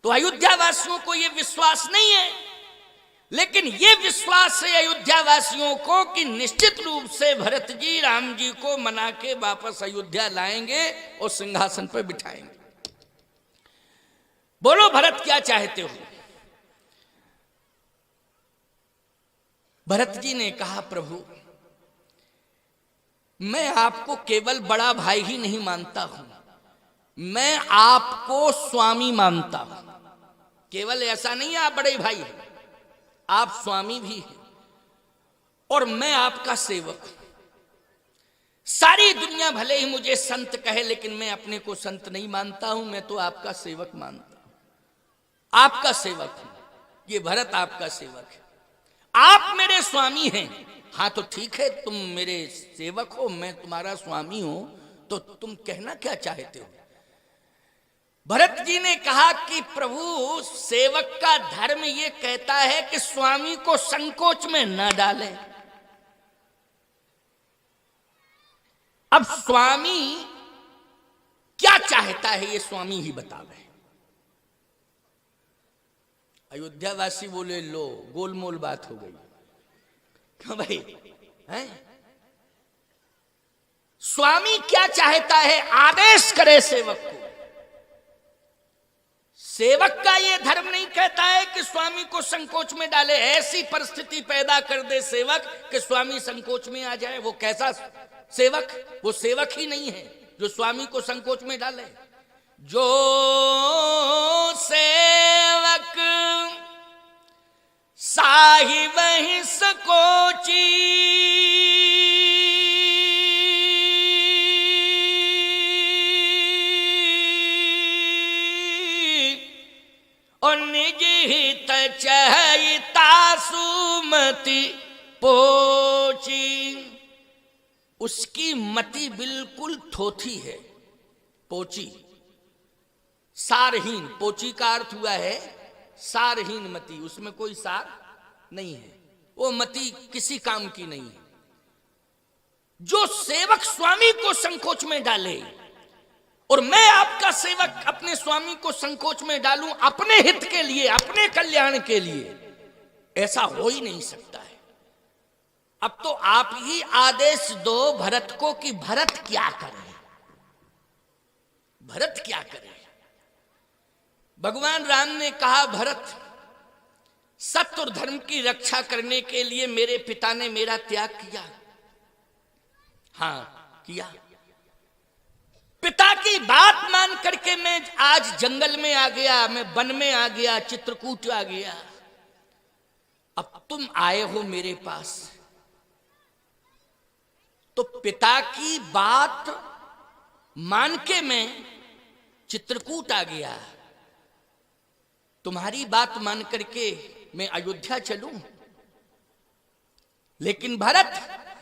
तो अयोध्या वासियों को यह विश्वास नहीं है, लेकिन यह विश्वास है अयोध्या वासियों को कि निश्चित रूप से भरत जी राम जी को मना के वापस अयोध्या लाएंगे और सिंहासन पर बिठाएंगे। बोलो भरत क्या चाहते हो? भरत जी ने कहा, प्रभु मैं आपको केवल बड़ा भाई ही नहीं मानता हूं, मैं आपको स्वामी मानता हूं। केवल ऐसा नहीं है आप बड़े भाई हैं, आप स्वामी भी हैं और मैं आपका सेवक हूं। सारी दुनिया भले ही मुझे संत कहे, लेकिन मैं अपने को संत नहीं मानता हूं, मैं तो आपका सेवक मानता हूं, आपका सेवक हूं। ये भरत आपका सेवक है, आप मेरे स्वामी हैं। हाँ तो ठीक है, तुम मेरे सेवक हो, मैं तुम्हारा स्वामी हूं, तो तुम कहना क्या चाहते हो? भरत जी ने कहा कि प्रभु सेवक का धर्म ये कहता है कि स्वामी को संकोच में न डाले। अब स्वामी क्या चाहता है ये स्वामी ही बतावे। अयोध्यावासी बोले, लो गोलमोल बात हो गई। क्यों भाई हैं? स्वामी क्या चाहता है? आदेश करे सेवक को। सेवक का यह धर्म नहीं कहता है कि स्वामी को संकोच में डाले, ऐसी परिस्थिति पैदा कर दे सेवक कि स्वामी संकोच में आ जाए। वो कैसा सेवक? वो सेवक ही नहीं है जो स्वामी को संकोच में डाले। जो सेवक साहिब ही संकोची, और निज हित चहिता सुमति पोची। उसकी मति बिल्कुल थोथी है, पोची सारहीन। पोची का अर्थ हुआ है सारहीन मति, उसमें कोई सार नहीं है, वो मति किसी काम की नहीं है। जो सेवक स्वामी को संकोच में डाले, और मैं आपका सेवक अपने स्वामी को संकोच में डालूं अपने हित के लिए, अपने कल्याण के लिए, ऐसा हो ही नहीं सकता है। अब तो आप ही आदेश दो भरत को कि भरत क्या करे, भरत क्या करे। भगवान राम ने कहा, भरत सत्य और धर्म की रक्षा करने के लिए मेरे पिता ने मेरा त्याग किया। हां किया। पिता की बात मान करके मैं आज जंगल में आ गया, मैं वन में आ गया, चित्रकूट आ गया। अब तुम आए हो मेरे पास, तो पिता की बात मान के मैं चित्रकूट आ गया। तुम्हारी बात मान करके मैं अयोध्या चलूं, लेकिन भरत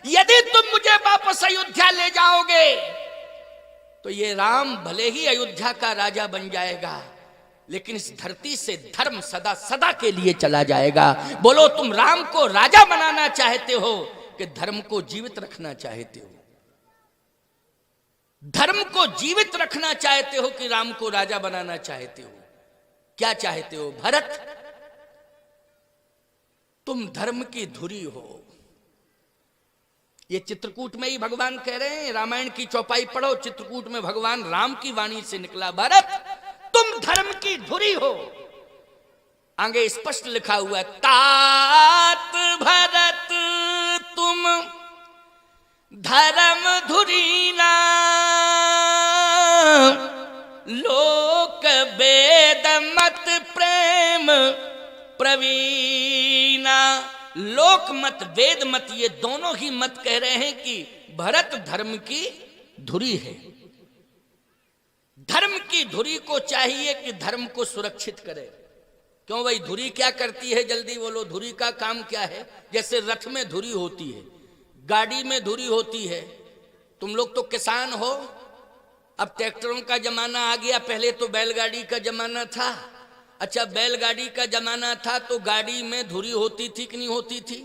यदि तुम मुझे वापस अयोध्या ले जाओगे तो ये राम भले ही अयोध्या का राजा बन जाएगा, लेकिन इस धरती से धर्म सदा सदा के लिए चला जाएगा। बोलो तुम राम को राजा बनाना चाहते हो कि धर्म को जीवित रखना चाहते हो? धर्म को जीवित रखना चाहते हो कि राम को राजा बनाना चाहते हो? क्या चाहते हो भरत? तुम धर्म की धुरी हो। ये चित्रकूट में ही भगवान कह रहे हैं, रामायण की चौपाई पढ़ो, चित्रकूट में भगवान राम की वाणी से निकला, भरत तुम धर्म की धुरी हो। आगे स्पष्ट लिखा हुआ है, तात भरत तुम धर्म धुरीना, लोक वेद मत प्रेम प्रवीणा। लोक मत वेद मत ये दोनों ही मत कह रहे हैं कि भरत धर्म की धुरी है। धर्म की धुरी को चाहिए कि धर्म को सुरक्षित करे। क्यों भाई, धुरी क्या करती है? जल्दी बोलो, धुरी का काम क्या है? जैसे रथ में धुरी होती है, गाड़ी में धुरी होती है। तुम लोग तो किसान हो, अब ट्रैक्टरों का जमाना आ गया, पहले तो बैलगाड़ी का जमाना था। अच्छा, बैलगाड़ी का जमाना था तो गाड़ी में धुरी होती थी कि नहीं होती थी?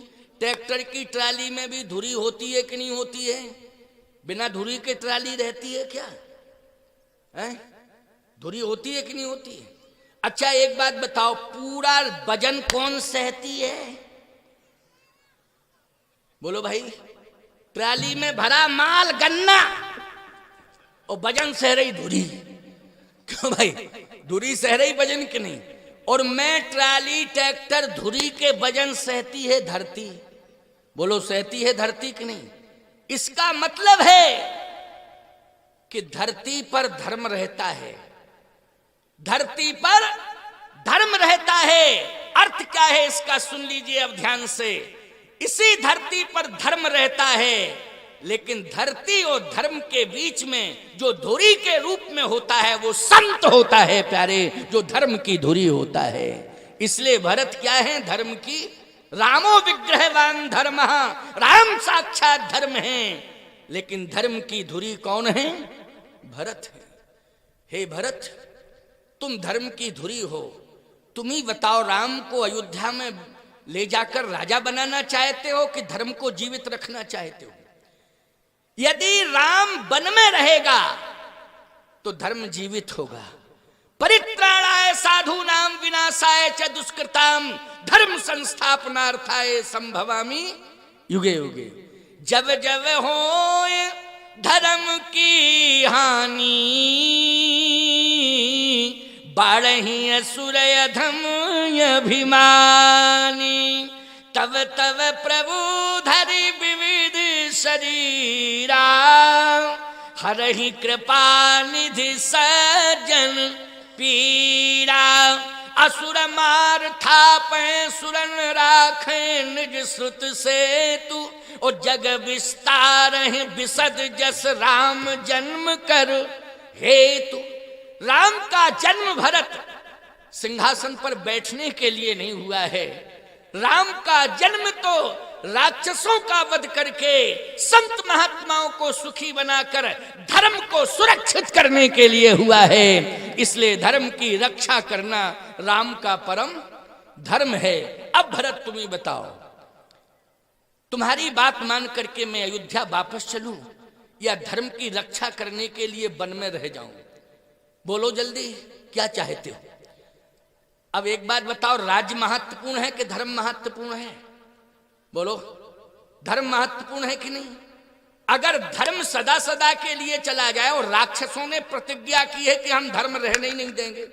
ट्रैक्टर की ट्राली में भी धुरी होती है कि नहीं होती है? बिना धुरी के ट्राली रहती है क्या? है धुरी होती है कि नहीं होती है? अच्छा एक बात बताओ, पूरा वजन कौन सहती है? बोलो भाई। ट्राली में भरा माल गन्ना और वजन सह रही धुरी। क्यों भाई, धुरी सह रही वजन की नहीं? और मैं ट्राली ट्रैक्टर धुरी के वजन सहती है धरती। बोलो सहती है धरती की नहीं? इसका मतलब है कि धरती पर धर्म रहता है, धरती पर धर्म रहता है। अर्थ क्या है इसका सुन लीजिए अब ध्यान से। इसी धरती पर धर्म रहता है, लेकिन धरती और धर्म के बीच में जो धुरी के रूप में होता है वो संत होता है प्यारे, जो धर्म की धुरी होता है। इसलिए भरत क्या है? धर्म की, रामो विग्रहवान धर्म, राम साक्षात धर्म है। लेकिन धर्म की धुरी कौन है? भरत है। हे भरत, तुम धर्म की धुरी हो। तुम ही बताओ, राम को अयोध्या में ले जाकर राजा बनाना चाहते हो कि धर्म को जीवित रखना चाहते हो? यदि राम वन में रहेगा तो धर्म जीवित होगा। परित्राणाय साधूनां विनाशाय च दुष्कृताम धर्म संस्थापनार्थाय संभवामि युगे युगे। जब जब होए धर्म की हानि, बाढ़ही असुर अधम अभिमानी। तब तब प्रभु धरि विविध शरीरा, हरहि कृपा निधि सज्जन पीड़ा। असुर मार थापे सुरन राखे निज श्रुत से तू, और जग विस्तार विसद जस राम जन्म कर हेतु। राम का जन्म भरत सिंहासन पर बैठने के लिए नहीं हुआ है। राम का जन्म तो राक्षसों का वध करके संत महात्माओं को सुखी बनाकर धर्म को सुरक्षित करने के लिए हुआ है। इसलिए धर्म की रक्षा करना राम का परम धर्म है। अब भरत तुम ही बताओ, तुम्हारी बात मान करके मैं अयोध्या वापस चलूं या धर्म की रक्षा करने के लिए वन में रह जाऊं? बोलो जल्दी, क्या चाहते हो? अब एक बात बताओ, राज्य महत्वपूर्ण है कि धर्म महत्वपूर्ण है? बोलो, धर्म महत्वपूर्ण है कि नहीं? अगर धर्म सदा सदा के लिए चला जाए, और राक्षसों ने प्रतिज्ञा की है कि हम धर्म रहने ही नहीं देंगे,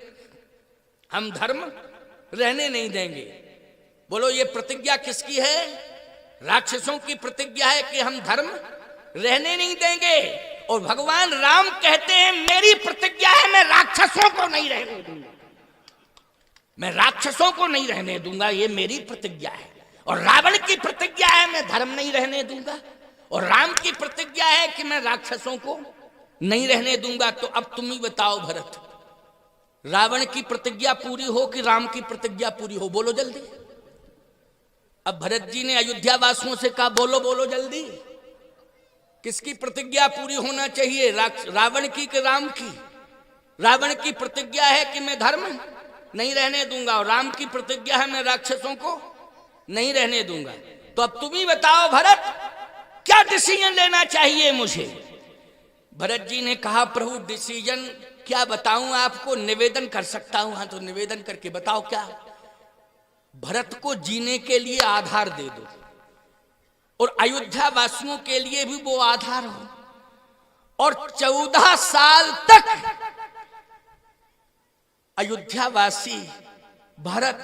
हम धर्म रहने नहीं देंगे। बोलो, ये प्रतिज्ञा किसकी है? राक्षसों की प्रतिज्ञा है कि हम धर्म रहने नहीं देंगे। और भगवान राम कहते हैं मेरी प्रतिज्ञा है मैं राक्षसों को नहीं रहने दूंगा, मैं राक्षसों को नहीं रहने दूंगा, ये मेरी प्रतिज्ञा है। और रावण की प्रतिज्ञा है मैं धर्म नहीं रहने दूंगा, और राम की प्रतिज्ञा है कि मैं राक्षसों को नहीं रहने दूंगा। तो अब तुम ही बताओ भरत, रावण की प्रतिज्ञा पूरी हो कि राम की प्रतिज्ञा पूरी हो? बोलो जल्दी। अब भरत जी ने अयोध्या वासियों से कहा बोलो बोलो जल्दी, किसकी प्रतिज्ञा पूरी होना चाहिए? रावण की कि राम की? रावण की प्रतिज्ञा है कि मैं धर्म नहीं रहने दूंगा, और राम की प्रतिज्ञा है मैं राक्षसों को नहीं रहने दूंगा। तो अब तुम ही बताओ भरत, क्या डिसीजन लेना चाहिए मुझे? भरत जी ने कहा प्रभु डिसीजन क्या बताऊं आपको, निवेदन कर सकता हूं। हाँ तो निवेदन करके बताओ क्या? भरत को जीने के लिए आधार दे दो, और अयोध्या वासियों के लिए भी वो आधार हो, और 14 साल तक अयोध्या वासी भरत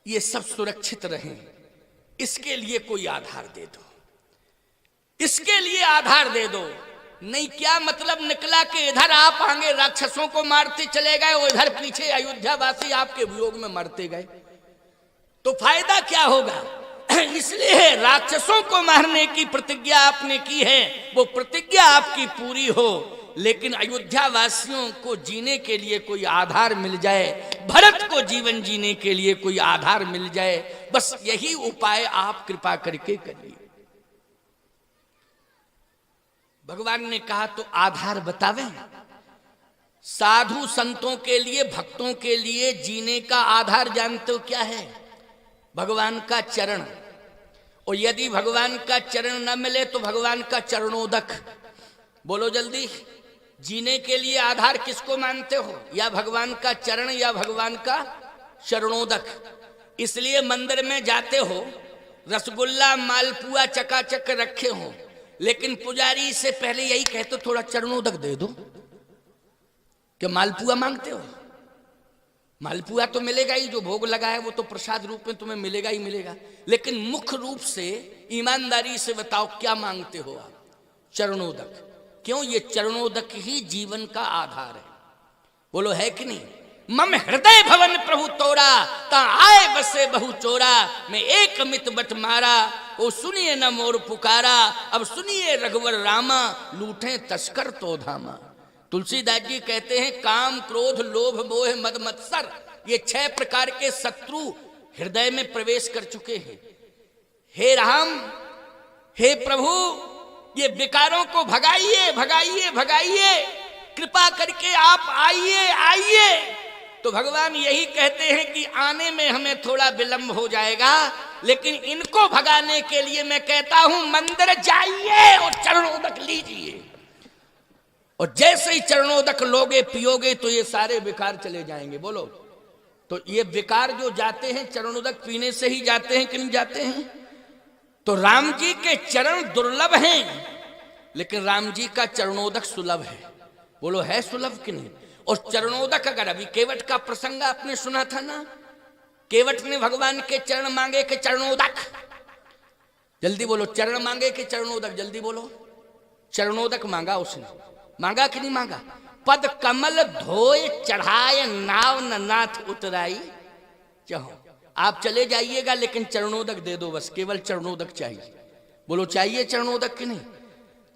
ये सब सुरक्षित रहें, इसके लिए कोई आधार दे दो, इसके लिए आधार दे दो। नहीं क्या मतलब निकला कि इधर आप आगे राक्षसों को मारते चले गए और इधर पीछे अयोध्या वासी आपके वियोग में मरते गए, तो फायदा क्या होगा? इसलिए राक्षसों को मारने की प्रतिज्ञा आपने की है, वो प्रतिज्ञा आपकी पूरी हो, लेकिन अयोध्या वासियों को जीने के लिए कोई आधार मिल जाए, भरत को जीवन जीने के लिए कोई आधार मिल जाए, बस यही उपाय आप कृपा करके करिए। भगवान ने कहा तो आधार बतावें। साधु संतों के लिए, भक्तों के लिए जीने का आधार जानते हो क्या है? भगवान का चरण। और यदि भगवान का चरण न मिले तो भगवान का चरणोदक। बोलो जल्दी, जीने के लिए आधार किसको मानते हो? या भगवान का चरण या भगवान का चरणोदक। इसलिए मंदिर में जाते हो, रसगुल्ला मालपुआ चकाचक रखे हो, लेकिन पुजारी से पहले यही कहते थोड़ा चरणोदक दे दो। क्या मालपुआ मांगते हो? मालपुआ तो मिलेगा ही, जो भोग लगा है वो तो प्रसाद रूप में तुम्हें मिलेगा ही मिलेगा, लेकिन मुख्य रूप से ईमानदारी से बताओ क्या मांगते हो आप? चरणोदक। क्यों? ये चरणोदक ही जीवन का आधार है। बोलो है कि नहीं? मम हृदय भवन प्रभु तोरा, ता आए बसे बहु चोरा, मैं एक मित बट मारा, ओ सुनिए न मोर पुकारा, अब सुनिए रघुवर रामा, लूटे तस्कर तो धामा। तुलसीदास जी कहते हैं काम क्रोध लोभ मोह मद मत्सर, ये 6 प्रकार के शत्रु हृदय में प्रवेश कर चुके हैं। हे राम, हे प्रभु, ये विकारों को भगाइए भगाइए भगाइए, कृपा करके आप आइए आइए। तो भगवान यही कहते हैं कि आने में हमें थोड़ा विलंब हो जाएगा, लेकिन इनको भगाने के लिए मैं कहता हूं मंदिर जाइए और चरणोदक लीजिए। और जैसे ही चरणोदक लोगे पियोगे तो ये सारे विकार चले जाएंगे। बोलो, तो ये विकार जो जाते हैं चरणोदक पीने से ही जाते हैं कि नहीं जाते हैं? तो राम जी के चरण दुर्लभ हैं, लेकिन राम जी का चरणोदक सुलभ है। बोलो है सुलभ कि नहीं? और चरणोदक, अगर अभी केवट का प्रसंग आपने सुना था ना, केवट ने भगवान के चरण मांगे के चरणोदक, जल्दी बोलो, चरण मांगे के चरणोदक, जल्दी बोलो। चरणोदक मांगा उसने, मांगा कि नहीं मांगा? पद कमल धोए चढ़ाए नाव न नाथ उतराई। चाहो आप चले जाइएगा, लेकिन चरणोदक दे दो बस, केवल चरणोदक चाहिए। बोलो चाहिए चरणोदक कि नहीं?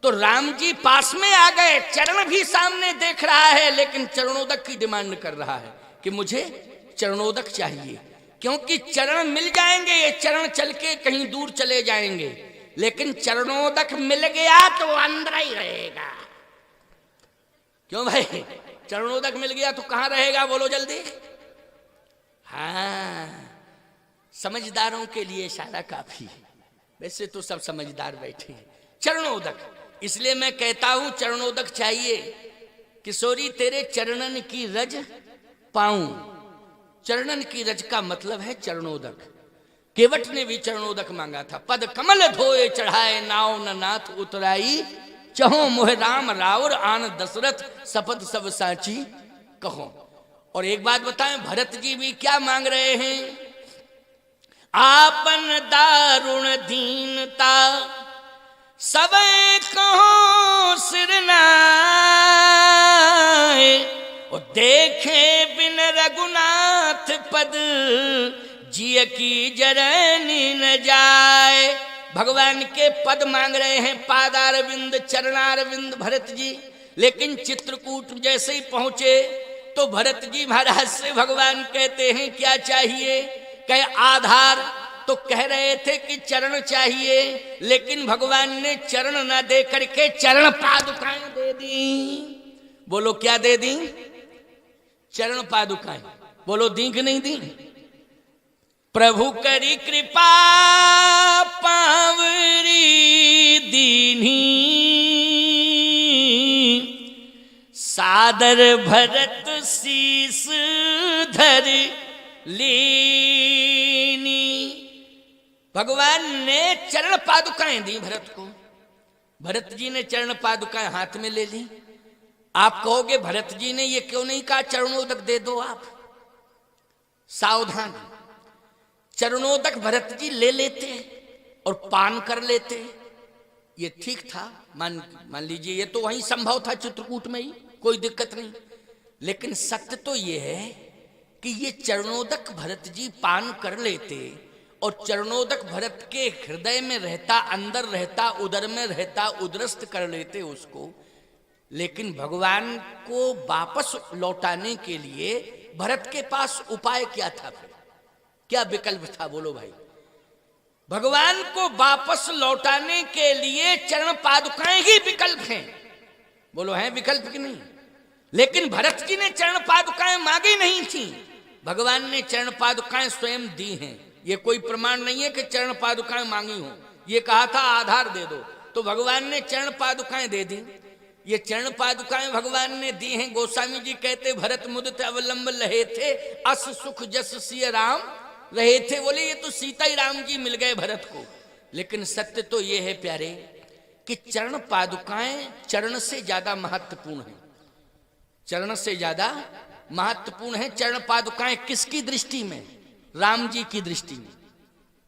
तो राम जी पास में आ गए, चरण भी सामने देख रहा है, लेकिन चरणोदक की डिमांड कर रहा है कि मुझे चरणोदक चाहिए, क्योंकि चरण मिल जाएंगे, ये चरण चल के कहीं दूर चले जाएंगे, लेकिन चरणोदक मिल गया तो अंदर ही रहेगा। क्यों भाई? चरणोदक मिल गया तो कहां रहेगा? बोलो जल्दी। हाँ, समझदारों के लिए इशारा काफी है, वैसे तो सब समझदार बैठे हैं। चरणोदक, इसलिए मैं कहता हूं चरणोदक चाहिए। किशोरी तेरे चरणन की रज पाऊं, चरणन की रज का मतलब है चरणोदक। केवट ने भी चरणोदक मांगा था। पद कमल धोए चढ़ाए नाव न नाथ उतराई, चहो मोह राम रावर आन दशरथ सपथ सब साची कहो। और एक बात बताएं, भरत जी भी क्या मांग रहे हैं? आपन दारुण दीनता सबे कहो सिरनाए, और देखे बिन रघुनाथ पद जिय की जरनी न जाए। भगवान के पद मांग रहे हैं, पादारविंद चरणारविंद भरत जी, लेकिन चित्रकूट जैसे ही पहुंचे तो भरत जी महाराज से भगवान कहते हैं क्या चाहिए? कहे आधार। तो कह रहे थे कि चरण चाहिए, लेकिन भगवान ने चरण ना दे करके चरण पादुकाएं दे दी। बोलो क्या दे दी? चरण पादुकाएं। बोलो दी कि नहीं दी? प्रभु करी कृपा पावरी दीनी, सादर भरत शीस धर लीनी। भगवान ने चरण पादुकाएं दी भरत को। भरत जी ने चरण पादुकाएं हाथ में ले ली। आप कहोगे भरत जी ने ये क्यों नहीं कहा चरणोदक दे दो आप? सावधान, चरणोदक भरत जी ले लेते और पान कर लेते, ये ठीक था, मान लीजिए ये तो वहीं संभव था चित्रकूट में ही, कोई दिक्कत नहीं। लेकिन सत्य तो ये है कि ये चरणोदक भरत जी पान कर लेते और चरणोदक भरत के हृदय में रहता, अंदर रहता, उदर में रहता, उदरस्त कर लेते उसको। लेकिन भगवान को वापस लौटाने के लिए भरत के पास उपाय क्या था? फिर क्या विकल्प था? बोलो भाई। भगवान को वापस लौटाने के लिए चरण पादुकाएं ही विकल्प हैं। बोलो हैं विकल्प कि नहीं? लेकिन भरत जी ने चरण पादुकाएं मांगी नहीं थी, भगवान ने चरण पादुकाएं स्वयं दी हैं। ये कोई प्रमाण नहीं है कि चरण पादुकाएं मांगी हो, ये कहा था आधार दे दो, तो भगवान ने चरण पादुकाएं दे दी। ये चरण पादुकाएं भगवान ने दी हैं। गोस्वामी जी कहते भरत मुदित अवलंब लहे थे, अस सुख जस सिय राम रहे थे। बोले ये तो सीता ही राम जी मिल गए भरत को। लेकिन सत्य तो ये है प्यारे कि चरण पादुकाएं चरण से ज्यादा महत्वपूर्ण है, चरण से ज्यादा महत्वपूर्ण है। चरण पादुकाएं किसकी दृष्टि में? राम जी की दृष्टि में।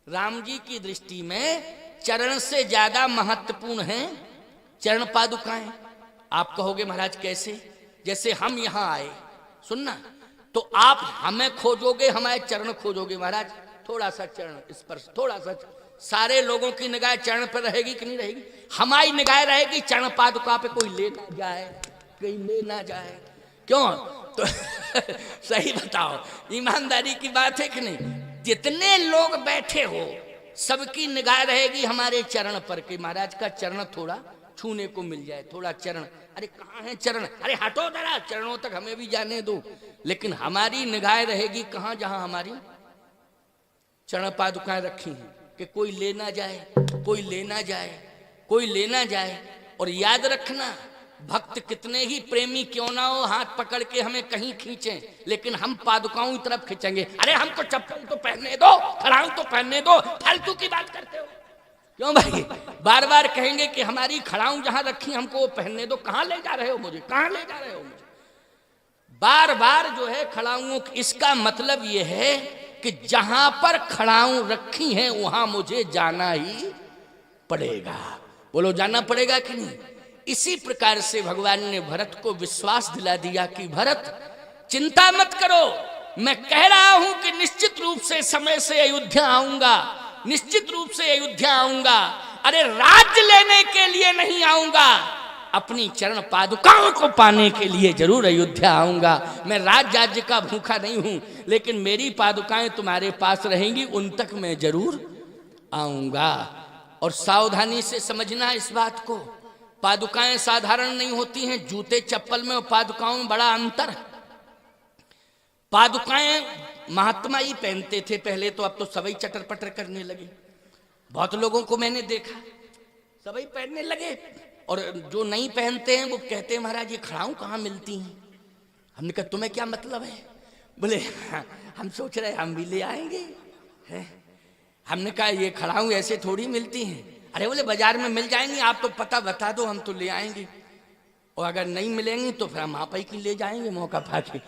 राम जी की दृष्टि में चरण से ज्यादा महत्वपूर्ण है चरण पादुकाएं। आप कहोगे महाराज कैसे? जैसे हम यहां आए, सुनना, तो आप हमें खोजोगे, हमारे चरण खोजोगे। महाराज थोड़ा सा चरण स्पर्श, थोड़ा सा, सारे लोगों की निगाह चरण पर रहेगी कि नहीं रहेगी? हमारी निगाह रहेगी चरण पादुका पे, कोई ले ना जाए, कोई ले ना जाए। क्यों? तो सही बताओ, ईमानदारी की बात है कि नहीं? जितने लोग बैठे हो सबकी निगाह रहेगी हमारे चरण पर कि महाराज का चरण थोड़ा छूने को मिल जाए, थोड़ा चरण। अरे कहाँ है चरण? अरे हटो जरा, चरणों तक हमें भी जाने दो। लेकिन हमारी निगाह रहेगी कहाँ? जहां हमारी चरण पादुकाएं रखी हैं कि कोई ले ना जाए, कोई ले ना जाए, कोई ले ना जाए। और याद रखना, भक्त कितने ही प्रेमी क्यों ना हो, हाथ पकड़ के हमें कहीं खींचें, लेकिन हम पादुकाओं की तरफ खींचेंगे। अरे हमको चप्पल तो पहनने दो, खड़ाऊ तो पहनने दो, फालतू की बात करते हो क्यों भाई? बार बार कहेंगे कि हमारी खड़ाऊ जहां रखी हमको पहनने दो। कहां ले जा रहे हो मुझे? कहां ले जा रहे हो मुझे? बार बार जो है खड़ाऊं, इसका मतलब यह है कि जहां पर खड़ाऊं रखी हैं वहां मुझे जाना ही पड़ेगा। बोलो जाना पड़ेगा कि नहीं? इसी प्रकार से भगवान ने भरत को विश्वास दिला दिया कि भरत चिंता मत करो, मैं कह रहा हूं कि निश्चित रूप से समय से अयोध्या आऊंगा, निश्चित रूप से अयोध्या आऊंगा। अरे राज्य लेने के लिए नहीं आऊंगा, अपनी चरण पादुकाओं को पाने के लिए जरूर अयोध्या आऊंगा। मैं राज्य का भूखा नहीं हूं, लेकिन मेरी पादुकाएं तुम्हारे पास रहेंगी, उन तक मैं जरूर आऊंगा। और सावधानी से समझना इस बात को, पादुकाएं साधारण नहीं होती हैं। जूते चप्पल में और पादुकाओं में बड़ा अंतर है। पादुकाएं महात्मा ही पहनते थे पहले, तो अब तो सभी चटर पटर करने लगे। बहुत लोगों को मैंने देखा सभी पहनने लगे, और जो नहीं पहनते हैं वो कहते हैं महाराज ये खड़ाऊं कहाँ मिलती हैं? हमने कहा तुम्हें क्या मतलब है? बोले हम सोच रहे हम भी ले आएंगे है? हमने कहा ये खड़ाऊं ऐसे थोड़ी मिलती हैं। अरे बोले बाजार में मिल जाएंगी, आप तो पता बता दो, हम तो ले आएंगे। और अगर नहीं मिलेंगी तो फिर हम आप ही की ले जाएंगे मौका पाके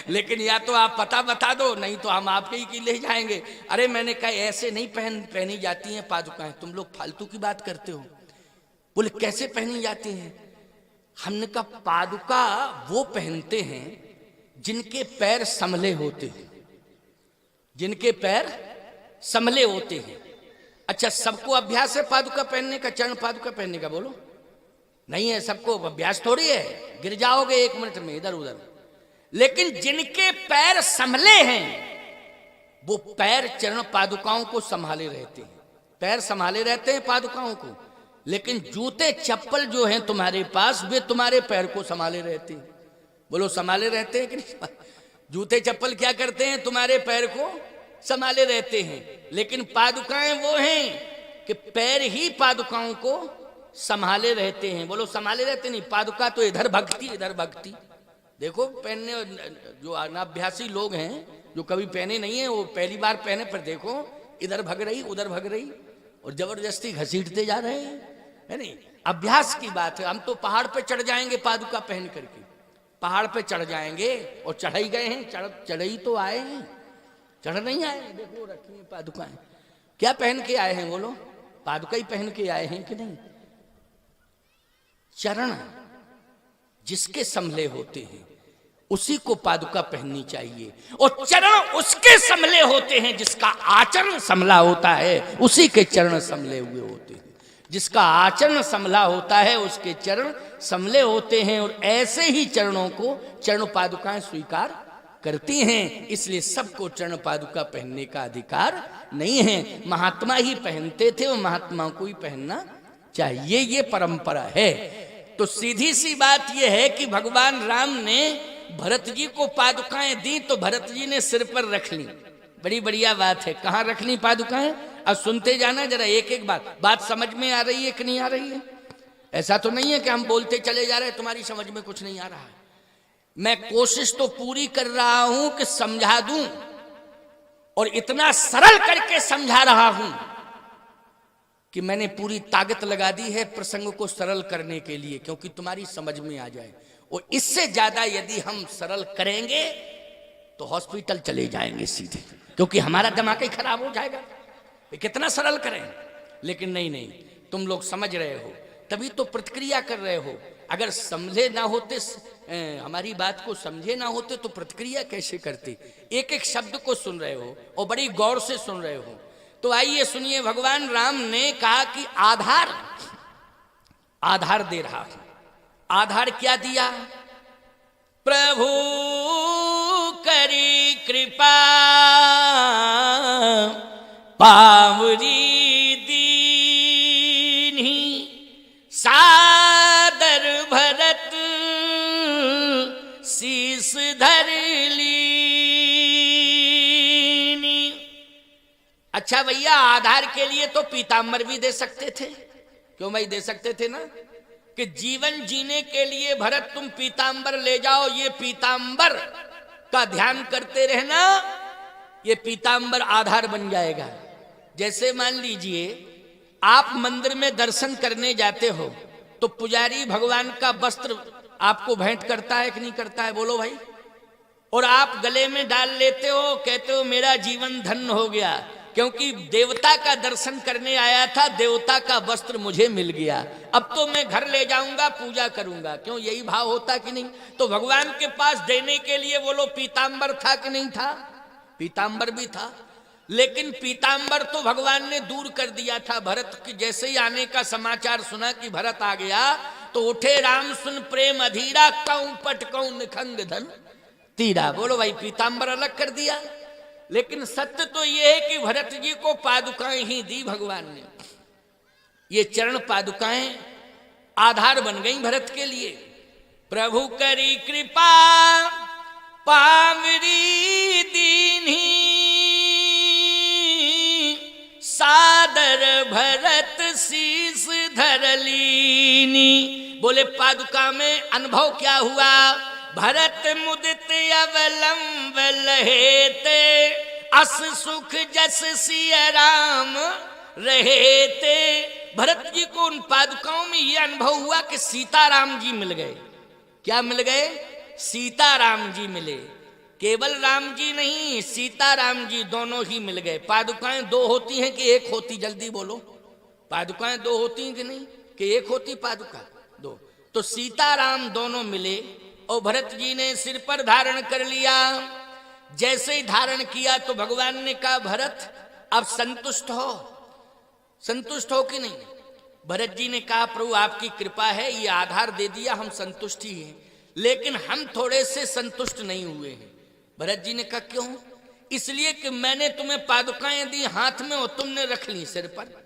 लेकिन या तो आप पता बता दो, नहीं तो हम आपके ही की ले जाएंगे। अरे मैंने कहा ऐसे नहीं पहनी जाती हैं पादुकाएं, तुम लोग फालतू की बात करते हो। बोले कैसे पहनी जाती हैं? हमने कहा पादुका वो पहनते हैं जिनके पैर संभले होते हैं, जिनके पैर संभले होते हैं। अच्छा, सबको अभ्यास है पादुका पहनने का, चरण पादुका पहनने का? बोलो नहीं है, सबको अभ्यास थोड़ी है, गिर जाओगे एक मिनट में इधर उधर। लेकिन जिनके पैर संभले हैं वो पैर चरण पादुकाओं को संभाले रहते हैं, पैर संभाले रहते हैं पादुकाओं को। लेकिन जूते चप्पल जो हैं तुम्हारे पास, वे तुम्हारे पैर को संभाले रहते हैं। बोलो संभाले रहते हैं कि नहीं? जूते चप्पल क्या करते हैं? तुम्हारे पैर को संभाले रहते हैं। लेकिन पादुकाएं वो हैं कि पैर ही पादुकाओं को संभाले रहते हैं। बोलो संभाले रहते नहीं? पादुका तो इधर भक्ति इधर भक्ति। देखो पहनने जो अनाभ्यासी लोग हैं, जो कभी पहने नहीं है, वो पहली बार पहने पर देखो इधर भग रही उधर भग रही और जबरदस्ती घसीटते जा रहे हैं, है नहीं? अभ्यास की बात है। हम तो पहाड़ पे चढ़ जाएंगे पादुका पहन करके, पहाड़ पे चढ़ जाएंगे और चढ़ ही गए हैं, चढ़ ही तो आए हैं, चढ़ नहीं आए। देखो रखी है पादुकाएं, क्या पहन के आए हैं? बोलो पादुका ही पहन के आए हैं कि नहीं? चरण जिसके संभले होते हैं उसी को पादुका पहननी चाहिए, और चरण उसके संभले होते हैं जिसका आचरण संभला होता है, उसी के चरण संभले हुए होते हैं। जिसका आचरण संभला होता है उसके चरण संभले होते हैं, और ऐसे ही चरणों को चरण पादुकाएं स्वीकार करती हैं। इसलिए सबको चरण पादुका पहनने का अधिकार नहीं है। महात्मा ही पहनते थे और महात्मा को ही पहनना चाहिए, ये परंपरा है। तो सीधी सी बात यह है कि भगवान राम ने भरत जी को पादुकाएं दी, तो भरत जी ने सिर पर रख ली। बड़ी बढ़िया बात है। कहाँ रख ली पादुकाएं? अब सुनते जाना जरा एक एक बात समझ में आ रही है कि नहीं आ रही है? ऐसा तो नहीं है कि हम बोलते चले जा रहे हैं, तुम्हारी समझ में कुछ नहीं आ रहा है। मैं कोशिश तो पूरी कर रहा हूं कि समझा दूं, और इतना सरल करके समझा रहा हूं कि मैंने पूरी ताकत लगा दी है प्रसंग को सरल करने के लिए, क्योंकि तुम्हारी समझ में आ जाए। और इससे ज्यादा यदि हम सरल करेंगे तो हॉस्पिटल चले जाएंगे सीधे, क्योंकि हमारा दिमाग ही खराब हो जाएगा। कितना सरल करें, लेकिन नहीं, तुम लोग समझ रहे हो तभी तो प्रतिक्रिया कर रहे हो। अगर समझे ना होते, हमारी बात को समझे ना होते तो प्रतिक्रिया कैसे करते। एक एक शब्द को सुन रहे हो और बड़ी गौर से सुन रहे हो। तो आइए सुनिए, भगवान राम ने कहा कि आधार दे रहा हूं। आधार क्या दिया? प्रभु करी कृपा पावरी दीन्ही, सादर भरत शीस धर लीनी। अच्छा भैया, आधार के लिए तो पीताम्बर भी दे सकते थे, क्यों भाई दे सकते थे ना, कि जीवन जीने के लिए भरत तुम पीताम्बर ले जाओ, ये पीताम्बर का ध्यान करते रहना, ये पीताम्बर आधार बन जाएगा। जैसे मान लीजिए आप मंदिर में दर्शन करने जाते हो तो पुजारी भगवान का वस्त्र आपको भेंट करता है कि नहीं करता है, बोलो भाई? और आप गले में डाल लेते हो, कहते हो मेरा जीवन धन्य हो गया, क्योंकि देवता का दर्शन करने आया था, देवता का वस्त्र मुझे मिल गया, अब तो मैं घर ले जाऊंगा, पूजा करूंगा। क्यों, यही भाव होता कि नहीं? तो भगवान के पास देने के लिए बोलो पीताम्बर था कि नहीं था? पीताम्बर भी था, लेकिन पीताम्बर तो भगवान ने दूर कर दिया था। भरत के जैसे ही आने का समाचार सुना कि भरत आ गया तो उठे राम सुन प्रेम अधीरा, कऊं पट कऊं निखंग धन तीरा। बोलो भाई, पीताम्बर अलग कर दिया। लेकिन सत्य तो यह है कि भरत जी को पादुकाएं ही दी भगवान ने। ये चरण पादुकाएं आधार बन गई भरत के लिए। प्रभु करी कृपा पावरी दीन्ही, सादर भरत शीस धर लीनी। बोले पादुका में अनुभव क्या हुआ? भरत मुदित अवलंब लहेते, अस सुख जस सिय राम रहेते। भरत जी को उन पादुकाओं में यह अनुभव हुआ कि सीताराम जी मिल गए। क्या मिल गए? सीताराम जी मिले। केवल राम जी नहीं, सीताराम जी दोनों ही मिल गए। पादुकाएं दो होती हैं कि एक होती? जल्दी बोलो, पादुकाएं दो होती हैं कि नहीं, कि एक होती पादुका? दो। तो सीताराम दोनों मिले और भरत जी ने सिर पर धारण कर लिया। जैसे ही धारण किया तो भगवान ने कहा, भरत अब संतुष्ट हो, संतुष्ट हो कि नहीं? भरत जी ने कहा, प्रभु आपकी कृपा है, ये आधार दे दिया, हम संतुष्ट ही हैं, लेकिन हम थोड़े से संतुष्ट नहीं हुए हैं। भरत जी ने कहा, क्यों? इसलिए कि मैंने तुम्हें पादुकाएं दी हाथ में और तुमने रख ली सिर पर।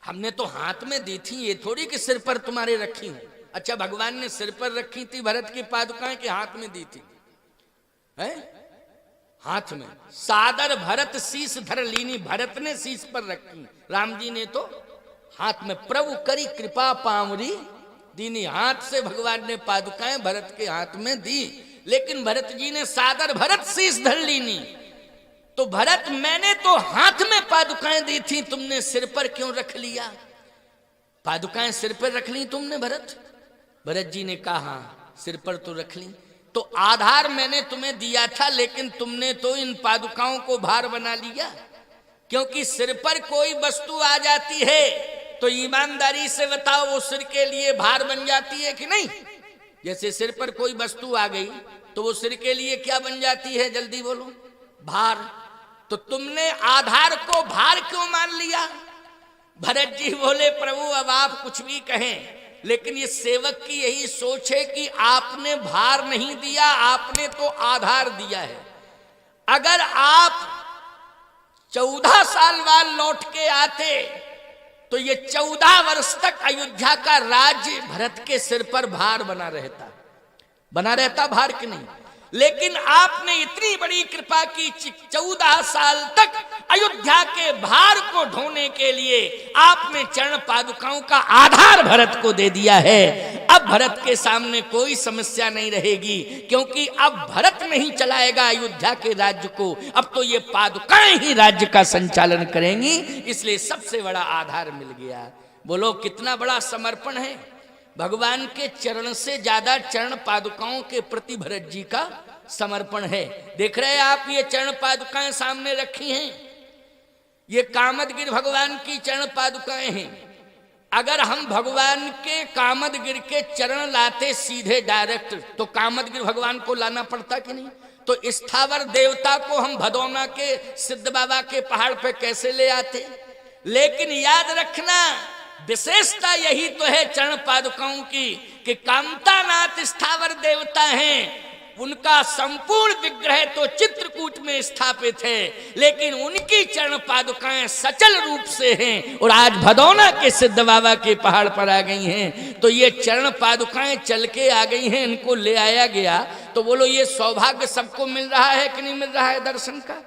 हमने तो हाथ में दी थी, ये थोड़ी कि सिर पर तुम्हारे रखी हूं। अच्छा, भगवान ने सिर पर रखी थी भरत की पादुकाएं कि हाथ में दी थी? है हाथ में। सादर भरत शीस धर लीनी, भरत ने शीस पर रखी, राम जी ने तो हाथ में। प्रभु करी कृपा पावरी दीनी, हाथ से भगवान ने पादुकाएं भरत के हाथ में दी, लेकिन भरत जी ने सादर भरत शीस धर लीनी। तो भरत, मैंने तो हाथ में पादुकाएं दी थी, तुमने सिर पर क्यों रख लिया? पादुकाएं सिर पर रख ली तुमने भरत? भरत जी ने कहा, हाँ सिर पर तो रख ली। तो आधार मैंने तुम्हें दिया था, लेकिन तुमने तो इन पादुकाओं को भार बना लिया। क्योंकि सिर पर कोई वस्तु आ जाती है तो ईमानदारी से बताओ, वो सिर के लिए भार बन जाती है कि नहीं? जैसे सिर पर कोई वस्तु आ गई तो वो सिर के लिए क्या बन जाती है? जल्दी बोलो, भार। तो तुमने आधार को भार क्यों मान लिया? भरत जी बोले, प्रभु अब आप कुछ भी कहें, लेकिन ये सेवक की यही सोच है कि आपने भार नहीं दिया, आपने तो आधार दिया है। अगर आप 14 साल बाद लौट के आते तो ये 14 वर्ष तक अयोध्या का राज्य भरत के सिर पर भार बना रहता भार कि नहीं? लेकिन आपने इतनी बड़ी कृपा की, 14 साल तक अयोध्या के भार को ढोने के लिए आपने चरण पादुकाओं का आधार भरत को दे दिया है। अब भरत के सामने कोई समस्या नहीं रहेगी, क्योंकि अब भरत नहीं चलाएगा अयोध्या के राज्य को, अब तो ये पादुकाएं ही राज्य का संचालन करेंगी। इसलिए सबसे बड़ा आधार मिल गया। बोलो कितना बड़ा समर्पण है। भगवान के चरण से ज्यादा चरण पादुकाओं के प्रति भरत जी का समर्पण है। देख रहे हैं आप, ये चरण पादुकाएं सामने रखी हैं, ये कामदगिरि भगवान की चरण पादुकाएं हैं। अगर हम भगवान के कामदगिरि के चरण लाते सीधे डायरेक्ट, तो कामदगिरि भगवान को लाना पड़ता कि नहीं? तो स्थावर देवता को हम भदौना के सिद्ध बाबा के पहाड़ पे कैसे ले आते? लेकिन याद रखना, विशेषता यही तो है चरण पादुकाओं की कि कामतानाथ स्थावर देवता हैं। उनका संपूर्ण विग्रह तो चित्रकूट में स्थापित है, लेकिन उनकी चरण पादुकाएं सचल रूप से हैं और आज भदौना के सिद्ध बाबा के पहाड़ पर आ गई हैं। तो ये चरण पादुकाएं चल के आ गई हैं, इनको ले आया गया। तो बोलो ये सौभाग्य सबको मिल रहा है कि नहीं मिल रहा है दर्शन का?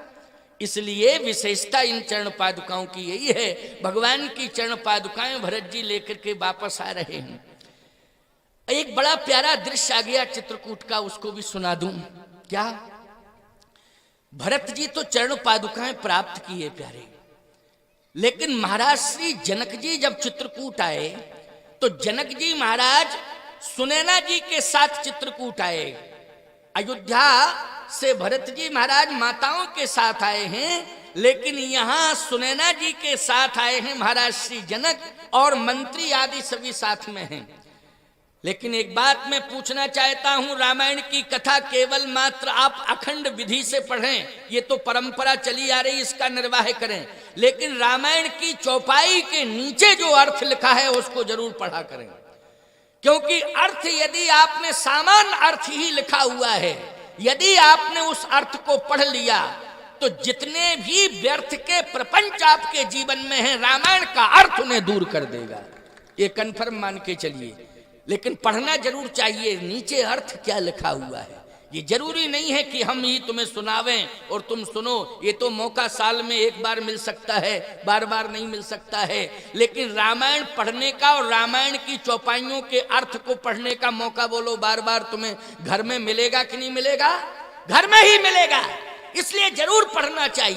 इसलिए विशेषता इन चरण पादुकाओं की यही है। भगवान की चरण पादुकाएं भरत जी लेकर के वापस आ रहे हैं। एक बड़ा प्यारा दृश्य आ गया चित्रकूट का, उसको भी सुना दूं क्या? भरत जी तो चरण पादुकाएं प्राप्त किए प्यारे, लेकिन महाराज श्री जनक जी जब चित्रकूट आए तो जनक जी महाराज सुनैना जी के साथ चित्रकूट आए। अयोध्या से भरत जी महाराज माताओं के साथ आए हैं, लेकिन यहाँ सुनैना जी के साथ आए हैं महाराज श्री जनक, और मंत्री आदि सभी साथ में हैं। लेकिन एक बात मैं पूछना चाहता हूं, रामायण की कथा केवल मात्र आप अखंड विधि से पढ़ें, ये तो परंपरा चली आ रही, इसका निर्वाह करें, लेकिन रामायण की चौपाई के नीचे जो अर्थ लिखा है उसको जरूर पढ़ा करें। क्योंकि अर्थ यदि आपने सामान्य अर्थ ही लिखा हुआ है, यदि आपने उस अर्थ को पढ़ लिया तो जितने भी व्यर्थ के प्रपंच आपके जीवन में हैं, रामायण का अर्थ उन्हें दूर कर देगा। ये कन्फर्म मान के चलिए। लेकिन पढ़ना जरूर चाहिए, नीचे अर्थ क्या लिखा हुआ है। ये जरूरी नहीं है कि हम ही तुम्हें सुनावें और तुम सुनो, ये तो मौका साल में एक बार मिल सकता है, बार बार नहीं मिल सकता है। लेकिन रामायण पढ़ने का और रामायण की चौपाइयों के अर्थ को पढ़ने का मौका बोलो बार बार तुम्हें घर में मिलेगा कि नहीं मिलेगा? घर में ही मिलेगा। इसलिए जरूर पढ़ना चाहिए।